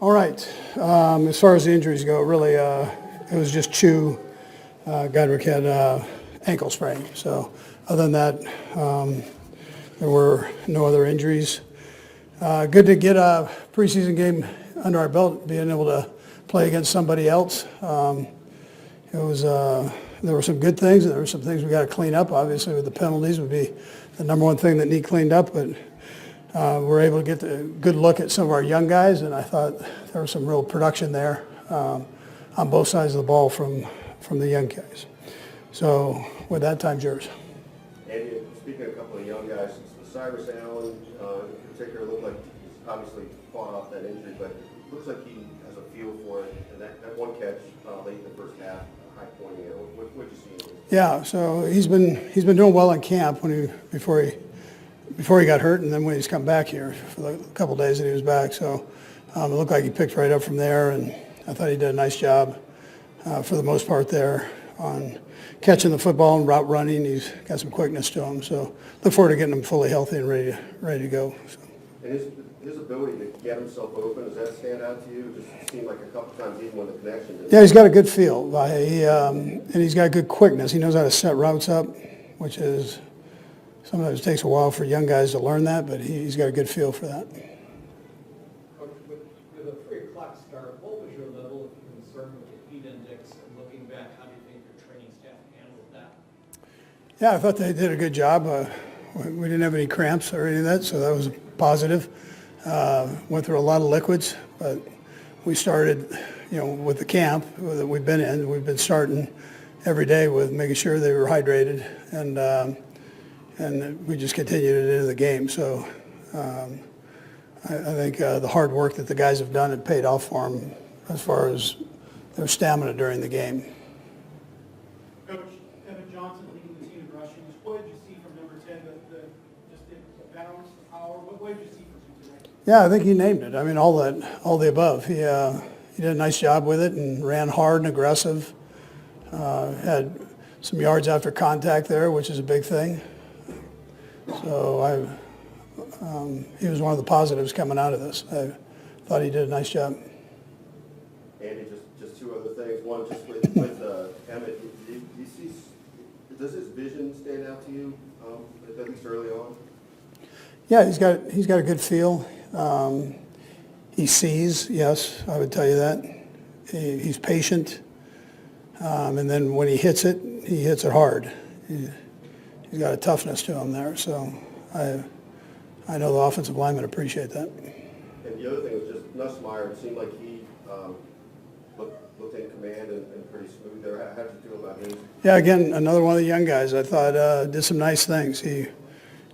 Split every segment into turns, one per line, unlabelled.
All right. As far as the injuries go, really, it was just Chew. Godric had ankle sprain. So other than that, there were no other injuries. Good to get a preseason game under our belt, being able to play against somebody else. There were some good things, and there were some things we got to clean up. Obviously, with the penalties would be the number one thing that need cleaned up, but we're able to get a good look at some of our young guys, and I thought there was some real production there on both sides of the ball from the young guys. So with that, time's yours.
Andy, speaking of a couple of young guys, Cyrus Allen in particular looked like he's obviously fought off that injury, but it looks like he has a feel for it. And that one catch late in the first half, high pointing it. What did you see in it? Yeah,
so he's been doing well in camp before he got hurt, and then when he's come back here for the couple of days that he was back. So it looked like he picked right up from there, and I thought he did a nice job for the most part there on catching the football and route running. He's got some quickness to him. So look forward to getting him fully healthy and ready to go. So.
And his ability to get himself open, does that stand out to you? It just seemed like a couple times even when the connection didn't.
Yeah, he's got a good feel. And he's got good quickness. He knows how to set routes up, which is sometimes it takes a while for young guys to learn that, but he's got a good feel for that.
With a 3 o'clock start, what was your level of concern with the heat index? And looking back, how do you think your training staff handled that?
Yeah, I thought they did a good job. We didn't have any cramps or any of that, so that was positive. Went through a lot of liquids, but we started, with the camp that we've been in. We've been starting every day with making sure they were hydrated, and we just continued it into the game. So I think the hard work that the guys have done had paid off for them as far as their stamina during the game.
Coach, Evan Johnson leading the team in rushing. What did you see from number 10, just the balance, the power? What did you see from him today?
Yeah, I think he named it. I mean, all the above. He did a nice job with it and ran hard and aggressive. Had some yards after contact there, which is a big thing. So he was one of the positives coming out of this. I thought he did a nice job.
Andy, just two other things. One, just with Emmett, do you see, does his vision stand out to you, at least early on?
Yeah, he's got a good feel. He sees, yes, I would tell you that. He's patient, and then when he hits it hard. He's got a toughness to him there, so I know the offensive linemen appreciate that.
And the other thing was just Nussmeier. It seemed like he looked in command and pretty smooth there. How did you feel about him?
Yeah, again, another one of the young guys. I thought did some nice things. There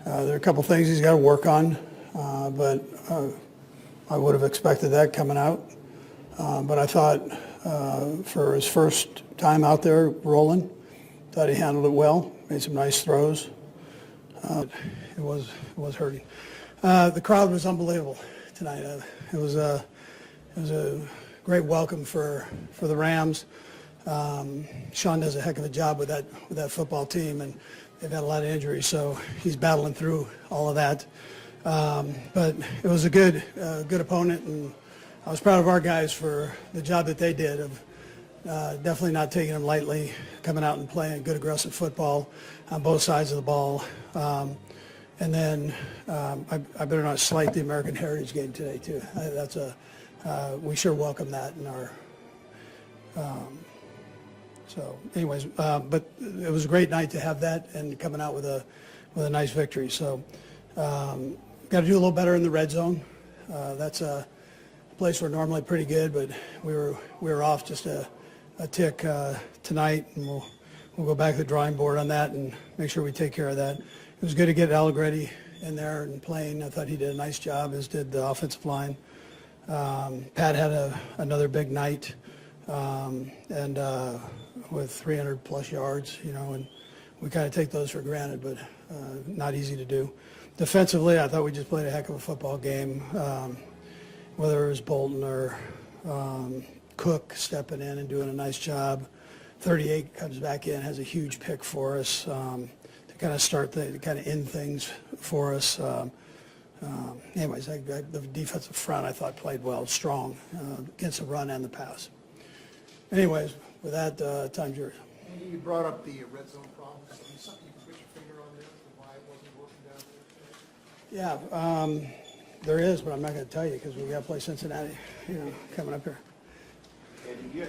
are a couple things he's got to work on, but I would have expected that coming out. But I thought for his first time out there rolling, thought he handled it well. Made some nice throws. It was hurting. The crowd was unbelievable tonight. It was a great welcome for the Rams. Sean does a heck of a job with that football team, and they've had a lot of injuries, so he's battling through all of that. But it was a good opponent, and I was proud of our guys for the job that they did of definitely not taking them lightly, coming out and playing good aggressive football on both sides of the ball. And then I better not slight the American Heritage Game today too. We sure welcome that in our. So, anyways, but it was a great night to have that and coming out with a nice victory. So, got to do a little better in the red zone. That's a place we're normally pretty good, but we were off just a tick tonight, and we'll go back to the drawing board on that and make sure we take care of that. It was good to get Allegretti in there and playing. I thought he did a nice job, as did the offensive line. Pat had another big night, and with 300 plus yards, and we kind of take those for granted, but not easy to do. Defensively, I thought we just played a heck of a football game, whether it was Bolton or Cook stepping in and doing a nice job. 38 comes back in, has a huge pick for us to kind of start to kind of end things for us. Anyways, the defensive front I thought played well, strong against the run and the pass. Anyways, with that, time's yours.
Andy, you brought up the red zone problems. Is there something you can put your finger on there for why it wasn't working down there today?
Yeah, there is, but I'm not going to tell you because we got to play Cincinnati, coming up here.
And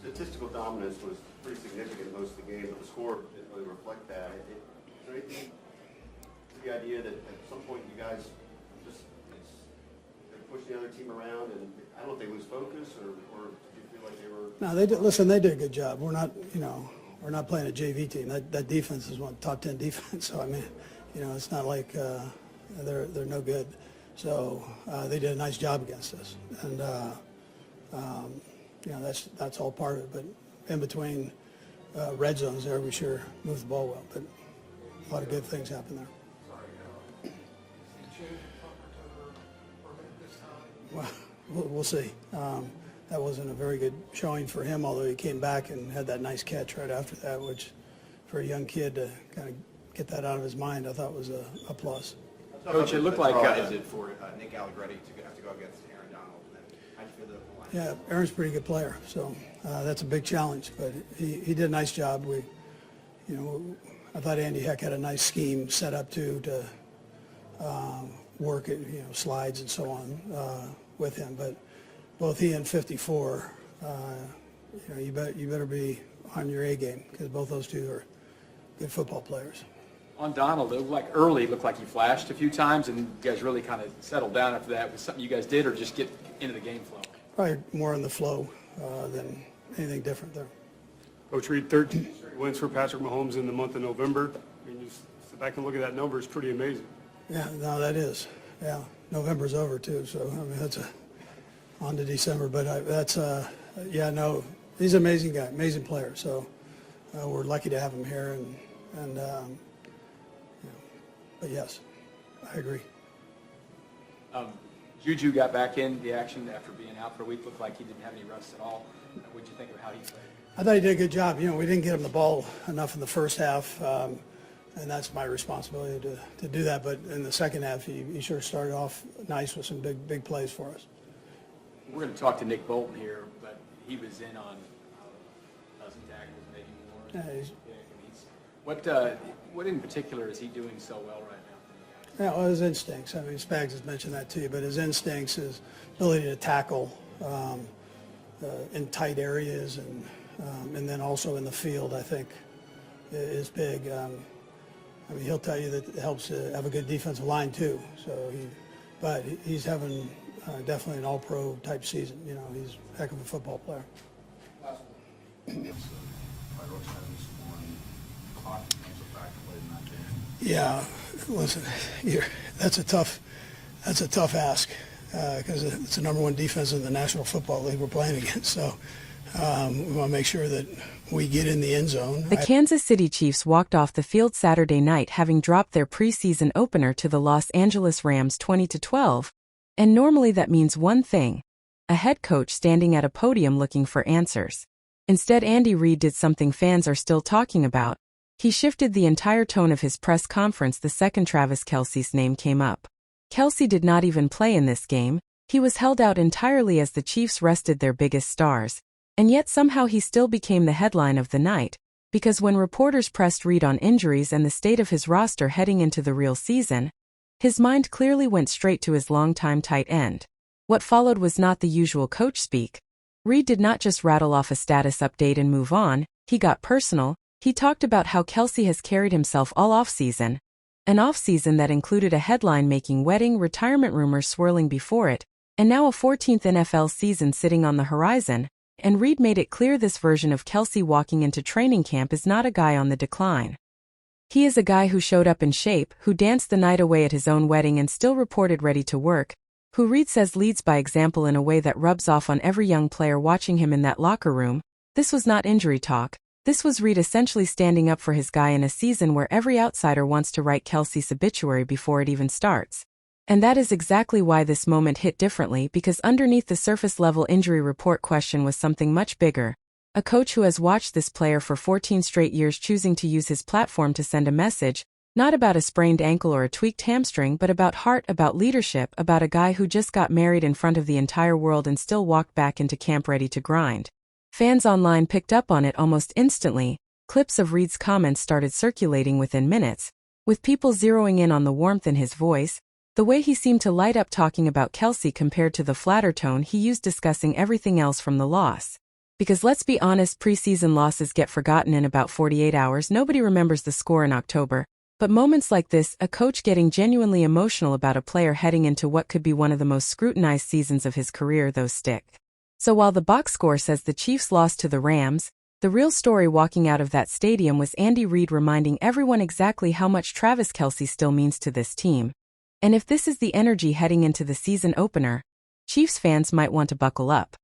statistical dominance was pretty significant in most of the games, but the score didn't really reflect that. Is there anything to the idea that at some point you guys just push the other team around, and I don't know if they lose focus, or do you feel like they were?
No, they did. Listen, they did a good job. We're not, we're not playing a JV team. That defense is one top 10 defense. So I mean, it's not like they're no good. So they did a nice job against us, and that's all part of it. But in between red zones there, we sure moved the ball well. But a lot of good things happened there. Well, we'll see. That wasn't a very good showing for him, although he came back and had that nice catch right after that, which for a young kid to kind of get that out of his mind, I thought was a plus.
Coach, it looked like
Is it for Nick Allegretti to have to go against Aaron Donald? And then how do you feel the line?
Yeah, Aaron's a pretty good player, so that's a big challenge. But he did a nice job. I thought Andy Heck had a nice scheme set up too to work it, slides and so on with him. But both he and 54, you better be on your A game because both those two are good football players.
on Donald, it looked like he flashed a few times, and you guys really kind of settled down after that. Was something you guys did, or just get into the game flow?
Probably more in the flow than anything different there.
Coach Reid, 13 wins for Patrick Mahomes in the month of November. I mean, just sit back and look at that number. It's pretty amazing.
Yeah, no, that is. Yeah, November's over too, so I mean that's on to December. But he's an amazing guy, amazing player. So we're lucky to have him here, and but yes, I agree.
Juju got back in the action after being out for a week. Looked like he didn't have any rust at all. What did you think of how he played?
I thought he did a good job. We didn't get him the ball enough in the first half, and that's my responsibility to do that. But in the second half, he sure started off nice with some big plays for us.
We're going to talk to Nick Bolton here, but he was in on a dozen tackles, maybe more.
Yeah,
What in particular is he doing so well right now?
Yeah, well, his instincts. I mean, Spags has mentioned that to you, but his instincts, his ability to tackle in tight areas, and then also in the field, I think, is big. I mean, he'll tell you that it helps to have a good defensive line too. But he's having definitely an all-pro type season. He's a heck of a football player. Yeah, listen, that's a tough ask because it's the number one defense in the National Football League we're playing against. So we want to make sure that we get in the end zone.
The Kansas City Chiefs walked off the field Saturday night having dropped their preseason opener to the Los Angeles Rams 20-12. And normally that means one thing: a head coach standing at a podium looking for answers. Instead, Andy Reid did something fans are still talking about. He shifted the entire tone of his press conference the second Travis Kelce's name came up. Kelce did not even play in this game. He was held out entirely as the Chiefs rested their biggest stars. And yet somehow he still became the headline of the night, because when reporters pressed Reid on injuries and the state of his roster heading into the real season, his mind clearly went straight to his longtime tight end. What followed was not the usual coach speak. Reid did not just rattle off a status update and move on. He got personal. He talked about how Kelce has carried himself all offseason, an offseason that included a headline-making wedding, retirement rumors swirling before it, and now a 14th NFL season sitting on the horizon. And Reid made it clear this version of Kelce walking into training camp is not a guy on the decline. He is a guy who showed up in shape, who danced the night away at his own wedding and still reported ready to work, who Reid says leads by example in a way that rubs off on every young player watching him in that locker room. This was not injury talk. This was Reid essentially standing up for his guy in a season where every outsider wants to write Kelce's obituary before it even starts. And that is exactly why this moment hit differently, because underneath the surface-level injury report question was something much bigger. A coach who has watched this player for 14 straight years choosing to use his platform to send a message, Not about a sprained ankle or a tweaked hamstring, but about heart, about leadership, about a guy who just got married in front of the entire world and still walked back into camp ready to grind. Fans online picked up on it almost instantly. Clips of Reid's comments started circulating within minutes, with people zeroing in on the warmth in his voice, the way he seemed to light up talking about Kelce compared to the flatter tone he used discussing everything else from the loss. Because let's be honest, preseason losses get forgotten in about 48 hours. Nobody remembers the score in October. But moments like this, a coach getting genuinely emotional about a player heading into what could be one of the most scrutinized seasons of his career, those stick. So while the box score says the Chiefs lost to the Rams, the real story walking out of that stadium was Andy Reid reminding everyone exactly how much Travis Kelce still means to this team. And if this is the energy heading into the season opener, Chiefs fans might want to buckle up.